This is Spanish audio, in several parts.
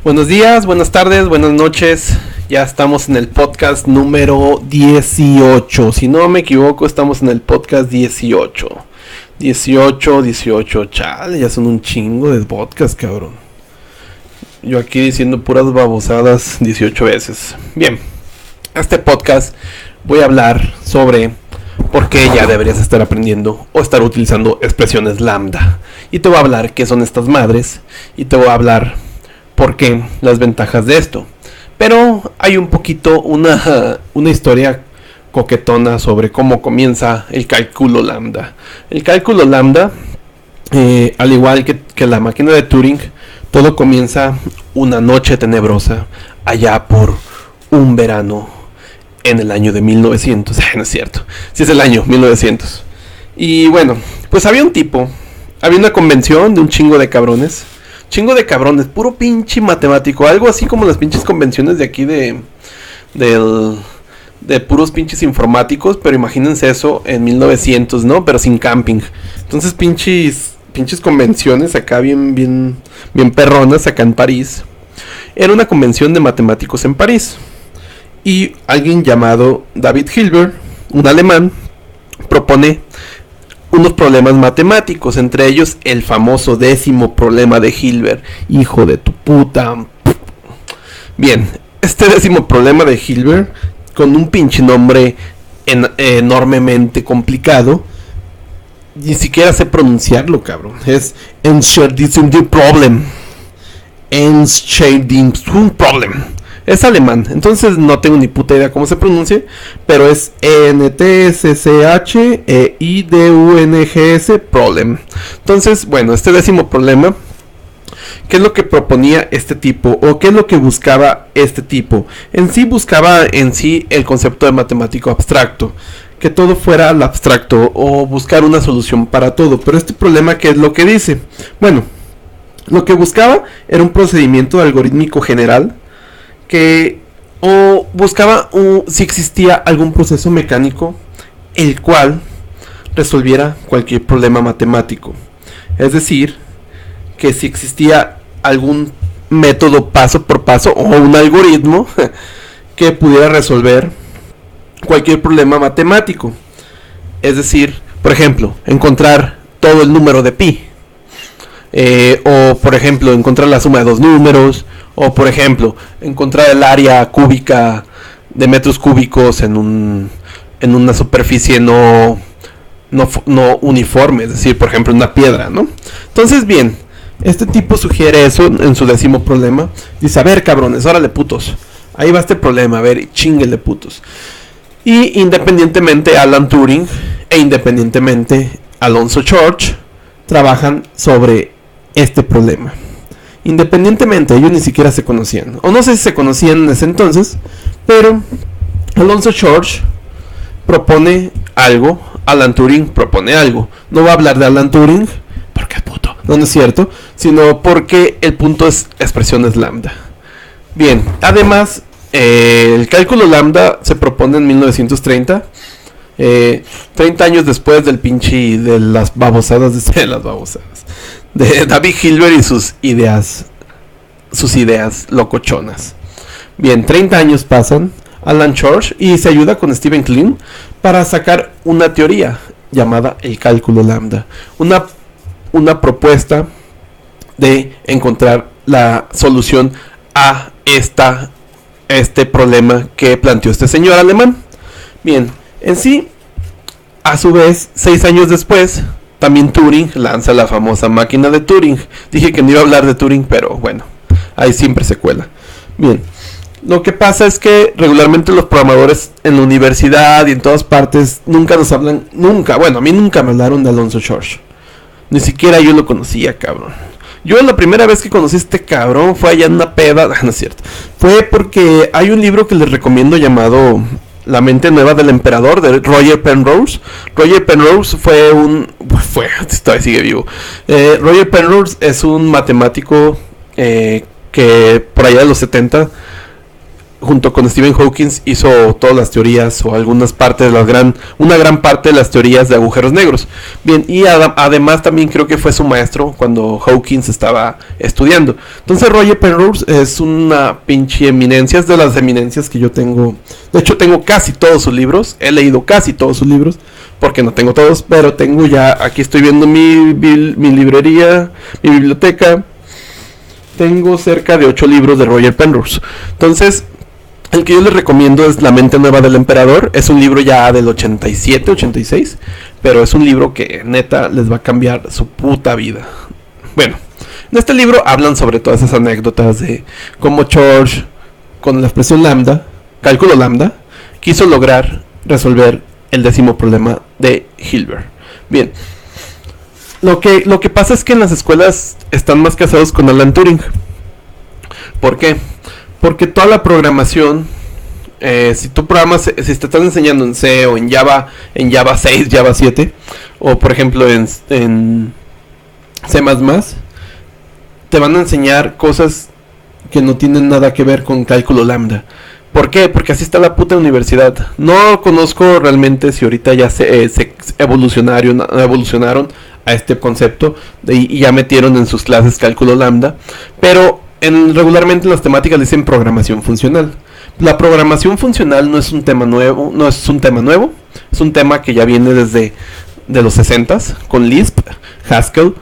Buenos días, buenas tardes, buenas noches. Ya estamos en el podcast número 18. Si no me equivoco, estamos en el podcast 18. 18. Chale, ya son un chingo de podcasts, cabrón. Yo aquí diciendo puras babosadas 18 veces. Bien, este podcast voy a hablar sobre por qué ya deberías estar aprendiendo o estar utilizando expresiones lambda. Y te voy a hablar qué son estas madres. Y te voy a hablar por qué las ventajas de esto. Pero hay un poquito una historia coquetona sobre cómo comienza el cálculo lambda. El cálculo lambda, al igual que la máquina de Turing, todo comienza una noche tenebrosa allá por un verano en el año de 1900. No es cierto, sí es el año 1900. Y bueno, pues había una convención de un chingo de cabrones. Puro pinche matemático. Algo así como las pinches convenciones de aquí de puros pinches informáticos. Pero imagínense eso en 1900, ¿no? Pero sin camping. Entonces pinches convenciones acá bien perronas acá en París. Era una convención de matemáticos en París. Y alguien llamado David Hilbert, un alemán, propone unos problemas matemáticos, entre ellos el famoso 10º problema de Hilbert. Hijo de tu puta. Bien, este 10º problema de Hilbert, con un pinche nombre enormemente complicado, ni siquiera sé pronunciarlo, cabrón. Es Entscheidungsproblem Problem. Entscheidungsproblem. Es alemán, entonces no tengo ni puta idea cómo se pronuncia, pero es Entscheiidungs Problem. Entonces, bueno, este 10º problema, ¿qué es lo que proponía este tipo? ¿O qué es lo que buscaba este tipo? Buscaba el concepto de matemático abstracto, que todo fuera al abstracto, o buscar una solución para todo. Pero este problema, ¿qué es lo que dice? Bueno, lo que buscaba era un procedimiento algorítmico general, buscaba si existía algún proceso mecánico el cual resolviera cualquier problema matemático. Es decir, que si existía algún método paso por paso o un algoritmo que pudiera resolver cualquier problema matemático. Es decir, por ejemplo, encontrar todo el número de pi. O por ejemplo, encontrar la suma de dos números. O por ejemplo, encontrar el área cúbica de metros cúbicos en una superficie no uniforme. Es decir, por ejemplo, una piedra, ¿no? Entonces, bien, este tipo sugiere eso en su 10º problema. Dice, a ver, cabrones, órale putos, ahí va este problema, a ver, chinguele putos. Y independientemente Alan Turing e independientemente Alonzo George trabajan sobre este problema. Independientemente, ellos ni siquiera se conocían. O no sé si se conocían en ese entonces. Pero Alonzo George propone algo. Alan Turing propone algo. No voy a hablar de Alan Turing porque es puto. No es cierto. Sino porque el punto es expresiones lambda. Bien, además, el cálculo lambda se propone en 1930. 30 años después del pinche de las babosadas de David Hilbert y sus ideas locochonas. Bien, 30 años pasan, Alan George y se ayuda con Stephen Klein para sacar una teoría llamada el cálculo lambda, una propuesta de encontrar la solución a este problema que planteó este señor alemán. Bien, en sí, a su vez, 6 años después, también Turing lanza la famosa máquina de Turing. Dije que no iba a hablar de Turing, pero bueno, ahí siempre se cuela. Bien, lo que pasa es que regularmente los programadores en la universidad y en todas partes nunca nos hablan, bueno, a mí nunca me hablaron de Alonzo George. Ni siquiera yo lo conocía, cabrón. Yo la primera vez que conocí a este cabrón fue allá en una peda, no es cierto. Fue porque hay un libro que les recomiendo llamado La mente nueva del emperador, de Roger Penrose. Roger Penrose todavía sigue vivo. Roger Penrose es un matemático que por allá de los 70 junto con Stephen Hawking, hizo todas las teorías o algunas partes de una gran parte de las teorías de agujeros negros. Bien, y además también creo que fue su maestro cuando Hawking estaba estudiando. Entonces Roger Penrose es una pinche eminencia, es de las eminencias que yo tengo. De hecho tengo casi todos sus libros, he leído casi todos sus libros, porque no tengo todos, pero tengo ya, aquí estoy viendo mi librería, mi biblioteca. Tengo cerca de 8 libros de Roger Penrose. Entonces, el que yo les recomiendo es La mente nueva del emperador. Es un libro ya del 87, 86. Pero es un libro que neta les va a cambiar su puta vida. Bueno, en este libro hablan sobre todas esas anécdotas de cómo George, con la expresión lambda, cálculo lambda, quiso lograr resolver el 10º problema de Hilbert. Bien, lo que pasa es que en las escuelas están más casados con Alan Turing. ¿Por qué? Porque toda la programación, si tú programas, si te están enseñando en C o en Java 6, Java 7, o por ejemplo en C++, te van a enseñar cosas que no tienen nada que ver con cálculo lambda. ¿Por qué? Porque así está la puta universidad. No conozco realmente si ahorita ya se evolucionaron a este concepto y ya metieron en sus clases cálculo lambda, pero regularmente en las temáticas dicen programación funcional. La programación funcional no es un tema nuevo, es un tema que ya viene desde de los 60s con Lisp, Haskell.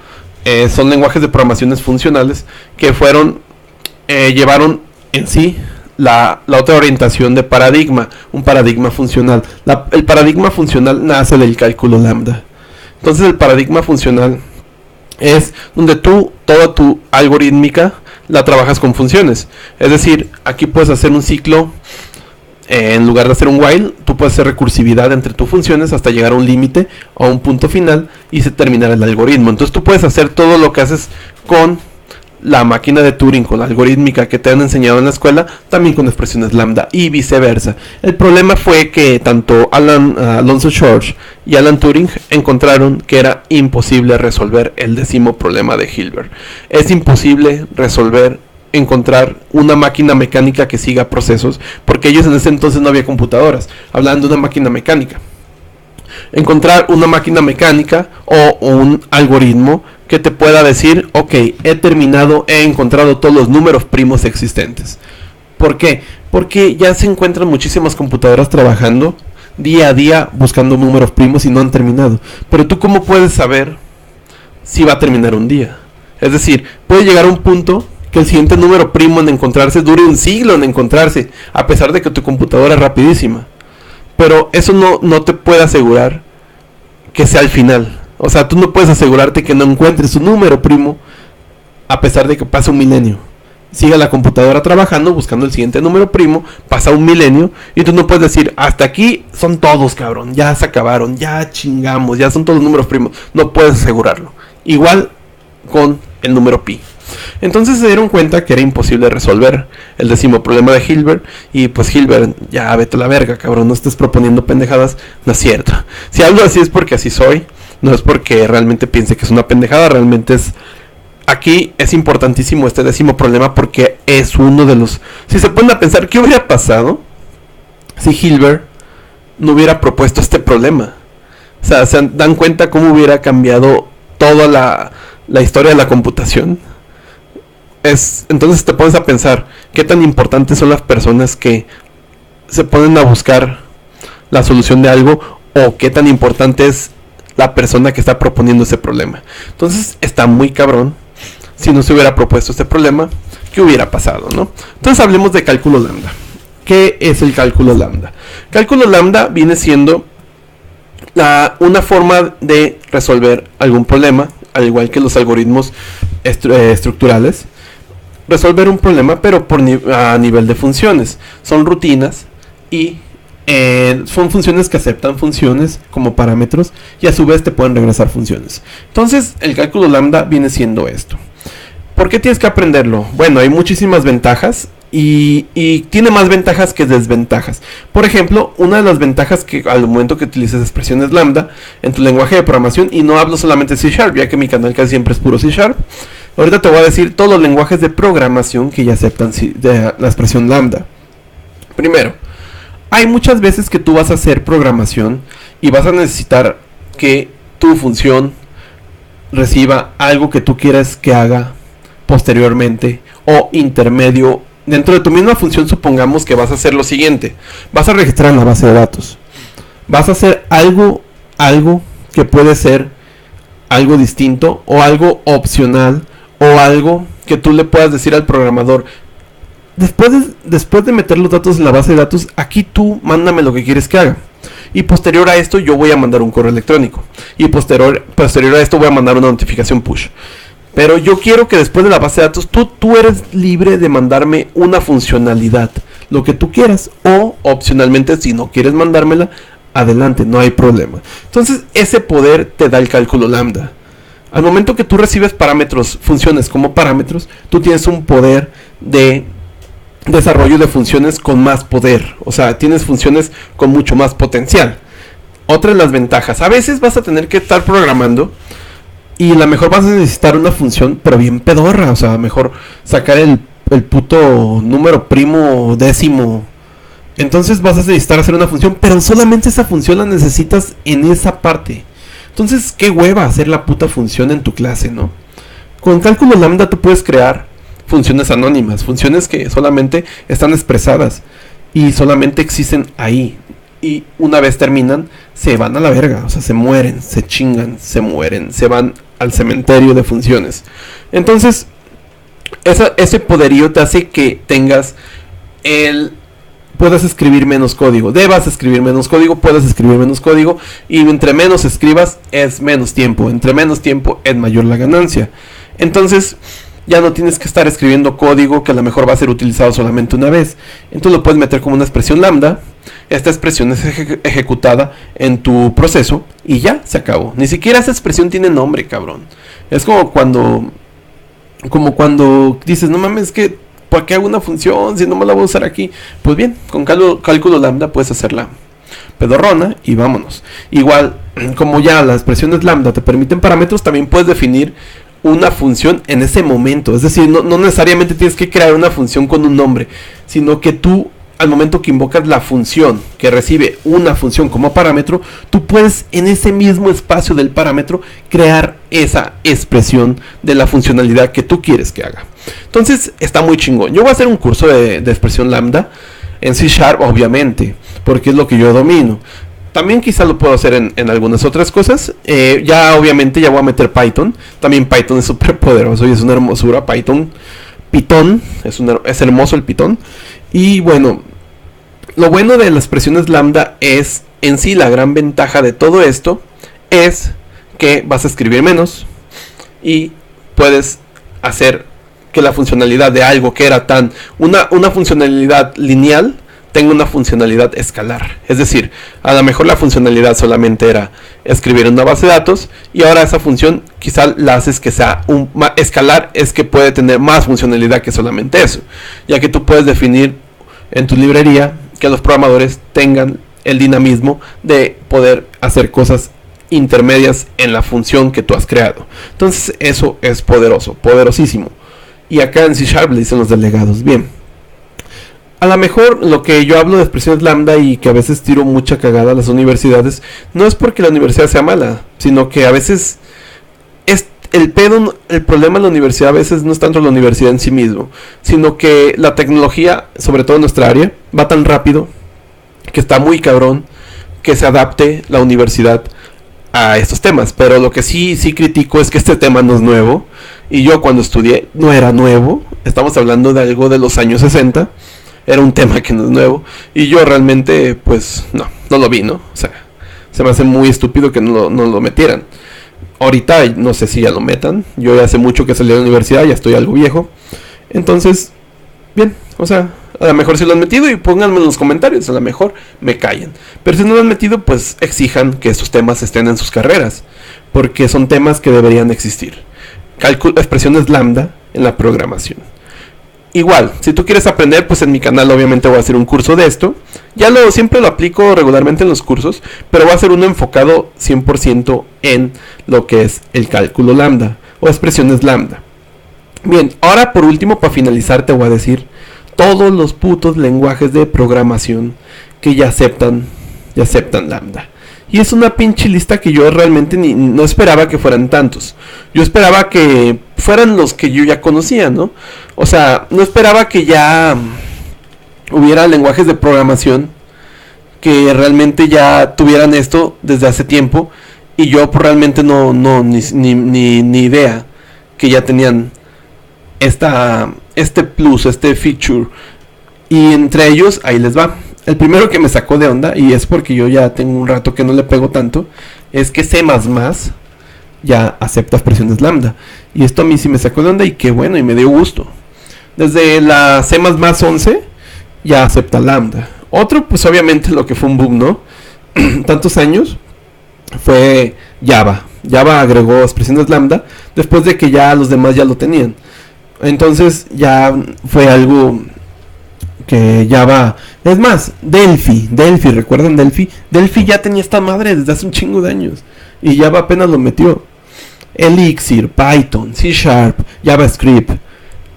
Son lenguajes de programaciones funcionales que llevaron en sí la otra orientación de paradigma, un paradigma funcional. El paradigma funcional nace del cálculo lambda. Entonces el paradigma funcional es donde toda tu algorítmica la trabajas con funciones. Es decir, aquí puedes hacer un ciclo, en lugar de hacer un while, tú puedes hacer recursividad entre tus funciones hasta llegar a un límite o a un punto final y se terminará el algoritmo. Entonces tú puedes hacer todo lo que haces con la máquina de Turing, con la algorítmica que te han enseñado en la escuela, también con expresiones lambda y viceversa. El problema fue que tanto Alonzo George y Alan Turing encontraron que era imposible resolver el 10º problema de Hilbert. Es imposible encontrar una máquina mecánica que siga procesos, porque ellos en ese entonces no había computadoras, hablando de una máquina mecánica. Encontrar una máquina mecánica o un algoritmo que te pueda decir, ok, he encontrado todos los números primos existentes. ¿Por qué? Porque ya se encuentran muchísimas computadoras trabajando día a día buscando números primos y no han terminado. Pero tú, ¿cómo puedes saber si va a terminar un día? Es decir, puede llegar a un punto que el siguiente número primo en encontrarse dure un siglo en encontrarse, a pesar de que tu computadora es rapidísima. Pero eso no te puede asegurar que sea el final. O sea, tú no puedes asegurarte que no encuentres un número primo a pesar de que pase un milenio. Siga la computadora trabajando, buscando el siguiente número primo, pasa un milenio y tú no puedes decir, hasta aquí son todos, cabrón, ya se acabaron, ya chingamos, ya son todos los números primos. No puedes asegurarlo. Igual con el número pi. Entonces se dieron cuenta que era imposible resolver el 10º problema de Hilbert. Y pues Hilbert, ya vete a la verga, cabrón, no estés proponiendo pendejadas. No es cierto. Si hablo así es porque así soy. No es porque realmente piense que es una pendejada. Realmente es... Aquí es importantísimo este 10º problema porque es uno de los... Si se ponen a pensar, ¿qué hubiera pasado si Hilbert no hubiera propuesto este problema? O sea, ¿se dan cuenta cómo hubiera cambiado toda la historia de la computación? Entonces te pones a pensar qué tan importantes son las personas que se ponen a buscar la solución de algo, o qué tan importante es la persona que está proponiendo ese problema. Entonces está muy cabrón. Si no se hubiera propuesto este problema, ¿qué hubiera pasado, no? Entonces hablemos de cálculo lambda. ¿Qué es el cálculo lambda? Cálculo lambda viene siendo una forma de resolver algún problema, al igual que los algoritmos estructurales. Resolver un problema, pero a nivel de funciones. Son rutinas y son funciones que aceptan funciones como parámetros y a su vez te pueden regresar funciones. Entonces el cálculo lambda viene siendo esto. ¿Por qué tienes que aprenderlo? Bueno, hay muchísimas ventajas y tiene más ventajas que desventajas. Por ejemplo, una de las ventajas que al momento que utilices expresiones lambda en tu lenguaje de programación, y no hablo solamente de C#, ya que mi canal casi siempre es puro C#, ahorita te voy a decir todos los lenguajes de programación que ya aceptan la expresión lambda. Primero, hay muchas veces que tú vas a hacer programación y vas a necesitar que tu función reciba algo que tú quieras que haga posteriormente o intermedio. Dentro de tu misma función, supongamos que vas a hacer lo siguiente: vas a registrar en la base de datos, vas a hacer algo que puede ser algo distinto o algo opcional o algo que tú le puedas decir al programador: después de meter los datos en la base de datos, aquí tú mándame lo que quieres que haga, y posterior a esto yo voy a mandar un correo electrónico, y posterior a esto voy a mandar una notificación push. Pero yo quiero que después de la base de datos tú eres libre de mandarme una funcionalidad, lo que tú quieras, o opcionalmente, si no quieres mandármela, adelante, no hay problema. Entonces ese poder te da el cálculo lambda. Al momento que tú recibes parámetros, funciones como parámetros, tú tienes un poder de desarrollo de funciones con más poder. O sea, tienes funciones con mucho más potencial. Otra de las ventajas: a veces vas a tener que estar programando y a lo mejor vas a necesitar una función, pero bien pedorra. O sea, mejor sacar el puto número primo décimo. Entonces vas a necesitar hacer una función, pero solamente esa función la necesitas en esa parte. Entonces, qué hueva hacer la puta función en tu clase, ¿no? Con cálculo lambda tú puedes crear funciones anónimas, funciones que solamente están expresadas y solamente existen ahí. Y una vez terminan, se van a la verga. O sea, se mueren, se chingan, se mueren, se van al cementerio de funciones. Entonces, ese poderío te hace que tengas puedas escribir menos código, debas escribir menos código, puedas escribir menos código, y entre menos escribas es menos tiempo, entre menos tiempo es mayor la ganancia. Entonces ya no tienes que estar escribiendo código que a lo mejor va a ser utilizado solamente una vez. Entonces lo puedes meter como una expresión lambda. Esta expresión es ejecutada en tu proceso y ya, se acabó. Ni siquiera esa expresión tiene nombre, cabrón. Es como cuando dices: no mames, que ¿para qué hago una función si no me la voy a usar aquí? Pues bien, con cálculo lambda puedes hacerla pedorrona y vámonos. Igual, como ya las expresiones lambda te permiten parámetros, también puedes definir una función en ese momento. Es decir, no necesariamente tienes que crear una función con un nombre, sino que tú, al momento que invocas la función que recibe una función como parámetro, tú puedes en ese mismo espacio del parámetro crear esa expresión de la funcionalidad que tú quieres que haga. Entonces está muy chingón. Yo voy a hacer un curso de expresión lambda en C#, obviamente, porque es lo que yo domino. También quizá lo puedo hacer en algunas otras cosas. Ya obviamente ya voy a meter Python. También Python es súper poderoso y es una hermosura. Python es hermoso el Python. Y bueno, lo bueno de las expresiones lambda es, en sí, la gran ventaja de todo esto es que vas a escribir menos y puedes hacer que la funcionalidad de algo que era una funcionalidad lineal tenga una funcionalidad escalar. Es decir, a lo mejor la funcionalidad solamente era escribir una base de datos, y ahora esa función quizá la haces que sea escalar, es que puede tener más funcionalidad que solamente eso, ya que tú puedes definir en tu librería que los programadores tengan el dinamismo de poder hacer cosas intermedias en la función que tú has creado. Entonces eso es poderoso, poderosísimo. Y acá en C# le dicen los delegados. Bien, a lo mejor lo que yo hablo de expresiones lambda y que a veces tiro mucha cagada a las universidades, no es porque la universidad sea mala, sino que a veces es el problema de la universidad a veces no es tanto la universidad en sí mismo, sino que la tecnología, sobre todo en nuestra área, va tan rápido que está muy cabrón que se adapte la universidad a estos temas. Pero lo que sí critico es que este tema no es nuevo, y yo cuando estudié no era nuevo. Estamos hablando de algo de los años 60. Era un tema que no es nuevo, y yo realmente pues no lo vi, ¿no? O sea, se me hace muy estúpido que no lo metieran. Ahorita no sé si ya lo metan. Yo ya hace mucho que salí de la universidad, ya estoy algo viejo. Entonces, bien, o sea, a lo mejor si lo han metido, y pónganme en los comentarios, a lo mejor me callan. Pero si no lo han metido, pues exijan que estos temas estén en sus carreras, porque son temas que deberían existir. Expresiones lambda en la programación. Igual, si tú quieres aprender, pues en mi canal obviamente voy a hacer un curso de esto. Siempre lo aplico regularmente en los cursos, pero va a ser uno enfocado 100% en lo que es el cálculo lambda o expresiones lambda. Bien, ahora por último, para finalizar, te voy a decir todos los putos lenguajes de programación que ya aceptan Lambda. Y es una pinche lista que yo realmente no esperaba que fueran tantos. Yo esperaba que fueran los que yo ya conocía, ¿no? O sea, no esperaba que ya hubiera lenguajes de programación que realmente ya tuvieran esto desde hace tiempo. Y yo pues, realmente ni idea que ya tenían este plus, este feature. Y entre ellos, ahí les va. El primero que me sacó de onda, y es porque yo ya tengo un rato que no le pego tanto, es que C++ ya acepta expresiones lambda. Y esto a mí sí me sacó de onda y qué bueno, y me dio gusto. Desde la C++ 11 ya acepta lambda. Otro, pues obviamente lo que fue un bug, ¿no? Tantos años fue Java. Java agregó expresiones lambda después de que ya los demás ya lo tenían. Entonces ya fue algo que Java... Es más, Delphi, ¿recuerdan Delphi? Delphi ya tenía esta madre desde hace un chingo de años. Y Java apenas lo metió. Elixir, Python, C#, JavaScript,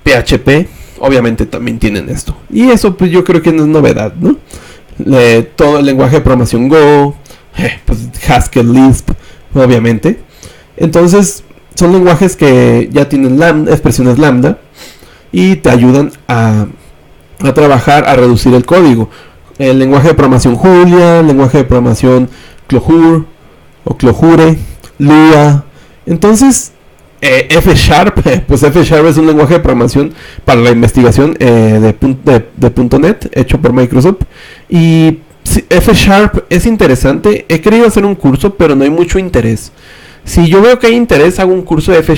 PHP, obviamente también tienen esto. Y eso pues yo creo que no es novedad, ¿no? Todo el lenguaje de programación Go, pues Haskell, Lisp, obviamente. Entonces son lenguajes que ya tienen expresiones lambda y te ayudan a trabajar, a reducir el código. El lenguaje de programación Julia, el lenguaje de programación Clojure o Clojure, Lua. Entonces F#, pues F# es un lenguaje de programación para la investigación de .NET hecho por Microsoft. Y F# es interesante. He querido hacer un curso, pero no hay mucho interés. Si yo veo que hay interés, hago un curso de F#.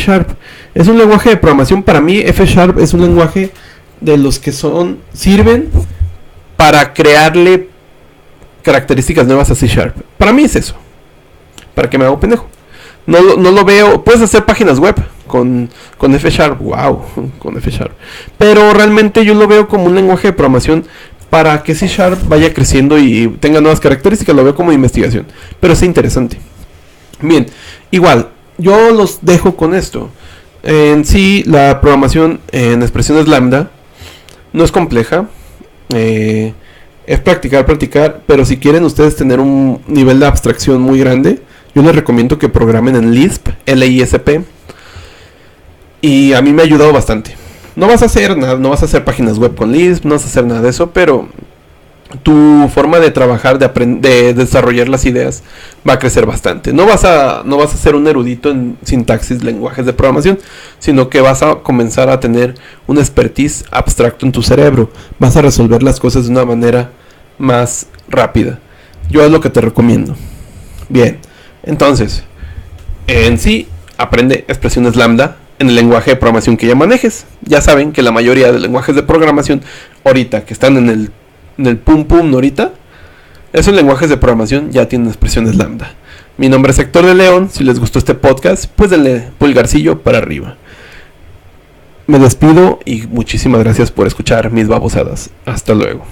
Es un lenguaje de programación. Para mí F# es un lenguaje de los que sirven para crearle características nuevas a C#. Para mí es eso. Para que me haga un pendejo. No lo veo. Puedes hacer páginas web con F#. Wow, con F#. Pero realmente yo lo veo como un lenguaje de programación para que C# vaya creciendo y tenga nuevas características. Lo veo como investigación. Pero es interesante. Bien, igual, yo los dejo con esto. En sí, la programación en expresiones lambda no es compleja. Es practicar. Pero si quieren ustedes tener un nivel de abstracción muy grande, yo les recomiendo que programen en Lisp, Lisp. Y a mí me ha ayudado bastante. No vas a hacer nada, no vas a hacer páginas web con Lisp, no vas a hacer nada de eso, pero tu forma de trabajar, de desarrollar las ideas va a crecer bastante. No vas a ser un erudito en sintaxis, lenguajes de programación, sino que vas a comenzar a tener un expertise abstracto en tu cerebro. Vas a resolver las cosas de una manera más rápida. Yo es lo que te recomiendo. Bien, entonces, en sí, aprende expresiones lambda en el lenguaje de programación que ya manejes. Ya saben que la mayoría de lenguajes de programación ahorita que están en el pum ahorita, esos lenguajes de programación ya tienen expresiones lambda. Mi nombre es Héctor de León. Si les gustó este podcast, pues denle pulgarcillo para arriba. Me despido y muchísimas gracias por escuchar mis babosadas. Hasta luego.